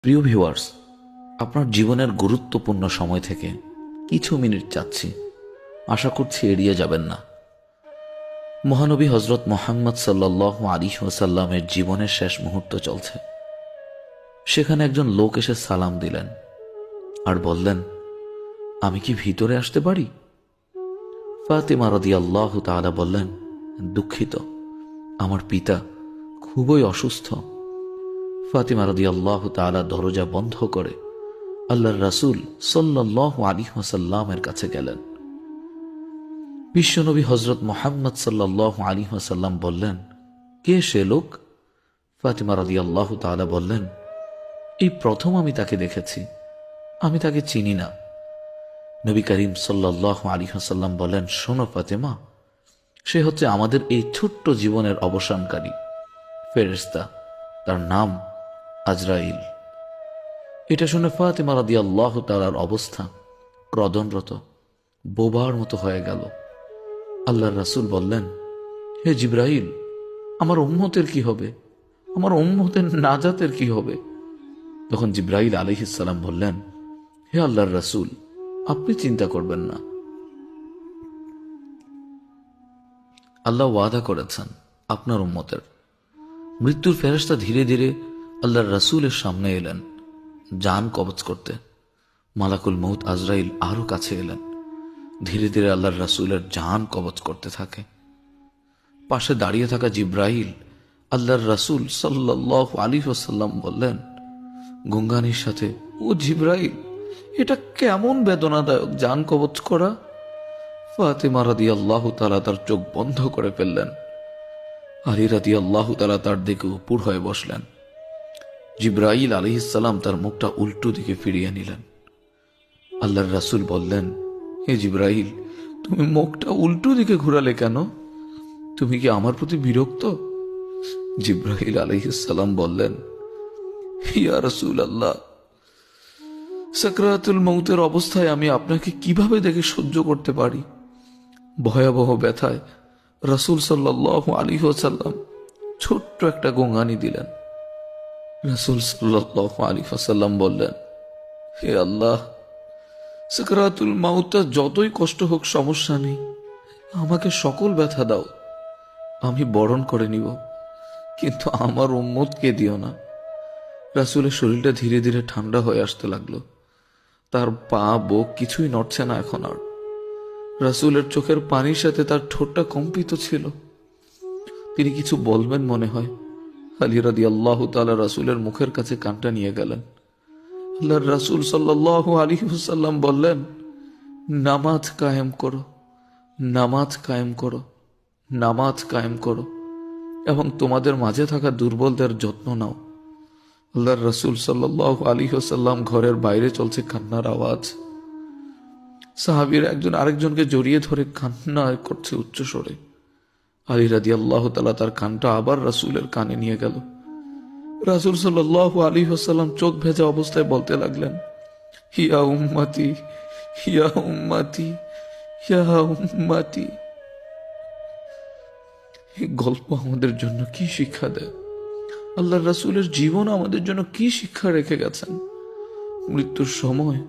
প্রিয় ভিউয়ার্স, আপনার জীবনের গুরুত্বপূর্ণ সময় থেকে কিছু মিনিট চাচ্ছি, আশা করছি এড়িয়ে যাবেন না। মহানবী হজরত মোহাম্মদ সাল্লাল্লাহু আলাইহি ওয়াসাল্লামের জীবনের শেষ মুহূর্ত চলছে। সেখানে একজন লোক এসে সালাম দিলেন আর বললেন, আমি কি ভিতরে আসতে পারি? ফাতিমা রাদিয়াল্লাহু তাআলা বললেন, দুঃখিত, আমার পিতা খুবই অসুস্থ। ফাতিমা রাদিয়াল্লাহু তাআলা দরজা বন্ধ করে আল্লাহর রাসূল সাল্লাল্লাহু আলাইহি ওয়াসাল্লামের কাছে গেলেন। বিশ্বনবী হযরত মুহাম্মদ সাল্লাল্লাহু আলাইহি ওয়াসাল্লাম বললেন, কে সে লোক? ফাতিমা রাদিয়াল্লাহু তাআলা বললেন, এই প্রথম আমি তাকে দেখেছি, আমি তাকে চিনি না। নবী করিম সাল্লাল্লাহু আলাইহি ওয়াসাল্লাম বলেন, শোনো ফাতিমা, সে হচ্ছে আমাদের এই ছোট্ট জীবনের অবসানকারী ফেরেশতা, তার নাম আজরাইল। এটা শুনে ফাতিমা রাদিয়াল্লাহু তাআলার অবস্থা ক্রদনরত বোবার মতো হয়ে গেল। আল্লাহর রাসূল বললেন, হে জিবরাইল, আমার উম্মতের কি হবে? আমার উম্মতের নাজাতের কি হবে? তখন জিবরাইল আলাইহিস সালাম বললেন, হে আল্লাহর রাসূল, আপনি চিন্তা করবেন না। আল্লাহ ওয়াদা করেছেন আপনার উম্মতের। মৃত্যুর ফেরেশতা ধীরে ধীরে আল্লাহর রাসূলের সামনে এলেন জান কবজ করতে। মালাকুল মউত আজরাইল আরো কাছে এলেন, ধীরে ধীরে আল্লাহর রাসূলের জান কবজ করতে থাকে। পাশে দাঁড়িয়ে থাকা জিবরাইল আল্লাহর রাসূল সাল্লাল্লাহু আলাইহি ওয়াসাল্লাম বললেন গুঙ্গানির সাথে, ও জিবরাইল, এটা কেমন বেদনাদায়ক জান কবজ করা। ফাতিমা রাদিয়াল্লাহু তাআলা তার চোখ বন্ধ করে ফেললেন। আলী রাদিয়াল্লাহু তাআলা তার দিকে উপর হয়ে বসলেন। জিবরাইল আলাইহিস সালাম তার মুখটা উল্টো দিকে ফিরিয়ে নিলেন। আল্লাহর রাসূল বললেন, হে জিবরাইল, তুমি মুখটা উল্টো দিকে ঘুরালে কেন? তুমি কি আমার প্রতি বিরক্ত? জিবরাইল আলাইহিস সালাম বললেন, ইয়া রাসূলুল্লাহ, সাকরাতুল মউতের অবস্থায় আমি আপনাকে কিভাবে দেখে সহ্য করতে পারি? ভয়াবহ ব্যথায় রাসূল সাল্লাল্লাহু আলাইহি ওয়াসাল্লাম ছোট্ট একটা গোঙানি দিলেন। রাসূল সাল্লাল্লাহু আলাইহি ওয়াসাল্লাম বললেন, হে আল্লাহ, সাকরাতুল মাউতটা যতই কষ্ট হোক সমস্যা নেই, আমাকে সকল ব্যথা দাও, আমি বরণ করে নিব, কিন্তু আমার উম্মতকে দিও না। রাসূলের শরীরটা ধীরে ধীরে ঠান্ডা হয়ে আসতে লাগলো। তার পা বুক কিছুই নড়ছে না এখন আর। রাসূলের চোখের পানির সাথে তার ঠোঁটটা কম্পিত ছিল। তিনি কিছু বলবেন মনে হয়। আলী রাদিয়াল্লাহু তাআলা রাসূলের মুখের কাছে কানটা নিয়ে গেলেন। আল্লাহর রাসূল সাল্লাল্লাহু আলাইহি ওয়াসাল্লাম বললেন, নামাজ কায়েম করো, নামাজ কায়েম করো, নামাজ কায়েম করো, এবং তোমাদের মাঝে থাকা দুর্বলদের যত্ন নাও। আল্লাহর রাসূল সাল্লাল্লাহু আলাইহি ওয়াসাল্লাম ঘরের বাইরে চলছে কান্নার আওয়াজ। সাহাবীরা একজন আরেকজনকে জড়িয়ে ধরে কান্না করছে উচ্চ স্বরে। আলী রাদিয়াল্লাহু তাআলা তার কানটা আবার রাসূলের কানে নিয়ে গেল। রাসূল সাল্লাল্লাহু আলাইহি ওয়াসাল্লাম চোখ ভেজা অবস্থায় বলতে লাগলেন, ইয়া উম্মতি, ইয়া উম্মতি, ইয়া উম্মতি। এই গল্প আমাদের জন্য কি শিক্ষা দেয়? আল্লাহর রাসূলের জীবন আমাদের জন্য কি শিক্ষা রেখে গেছেন? মৃত্যুর সময়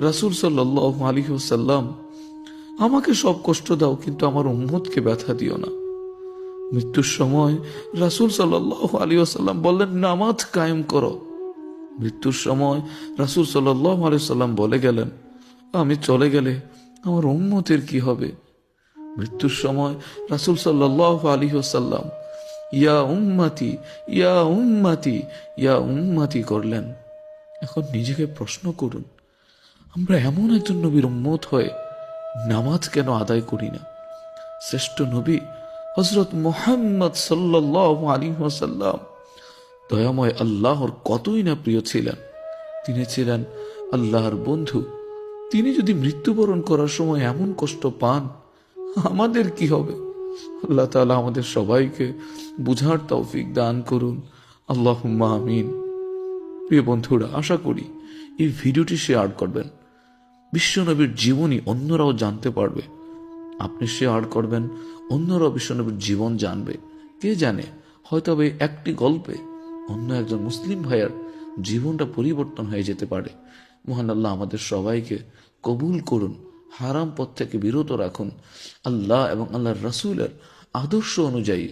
রাসূল সাল্লাল্লাহু আলাইহি ওয়াসাল্লাম, আমাকে সব কষ্ট দাও, কিন্তু আমার উম্মতকে ব্যথা দিও না। মৃত্যুর সময় রাসূল সাল্লাল্লাহু আলাইহি ওয়াসাল্লাম বললেন, নামাজ কায়েম করো। মৃত্যুর সময় রাসূল সাল্লাল্লাহু আলাইহি ওয়াসাল্লাম বলে গেলেন, আমি চলে গেলে আমার উম্মতের কি হবে? মৃত্যুর সময় রাসূল সাল্লাল্লাহু আলাইহি ওয়াসাল্লাম ইয়া উম্মতি, ইয়া উম্মতি, ইয়া উম্মতি করলেন। এখন নিজেকে প্রশ্ন করুন, আমরা এমন একজন নবীর উম্মত হয়ে নামাজ কেন আদায় করি না? শ্রেষ্ঠ নবী হযরত মুহাম্মদ সাল্লাল্লাহু আলাইহি ওয়াসাল্লাম দয়াময় আল্লাহর কতই না প্রিয় ছিলেন। তিনি ছিলেন আল্লাহর বন্ধু। তিনি যদি মৃত্যুবরণ করার সময় এমন কষ্ট পান, আমাদের কি হবে? আল্লাহ তাআলা আমাদের সবাইকে বুঝার তৌফিক দান করুন, আল্লাহুম্মা আমিন। প্রিয় বন্ধুরা, আশা করি এই ভিডিওটি শেয়ার করবেন। বিশ্বনবীর জীবনী অন্যরাও জানতে পারবে। আপনি শেয়ার করবেন, অন্যরাও বিশ্বনবীর জীবন জানবে। কে জানে, হয়তো এই একটি গল্পে অন্য একজন মুসলিম ভাইয়ের জীবনটা পরিবর্তন হয়ে যেতে পারে। মহান আল্লাহ আমাদের সবাইকে কবুল করুন, হারাম পথ থেকে বিরত রাখুন, আল্লাহ এবং আল্লাহর রাসূলের আদর্শ অনুযায়ী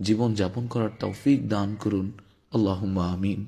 জীবন যাপন করার তৌফিক দান করুন। আল্লাহুম্মা আমিন।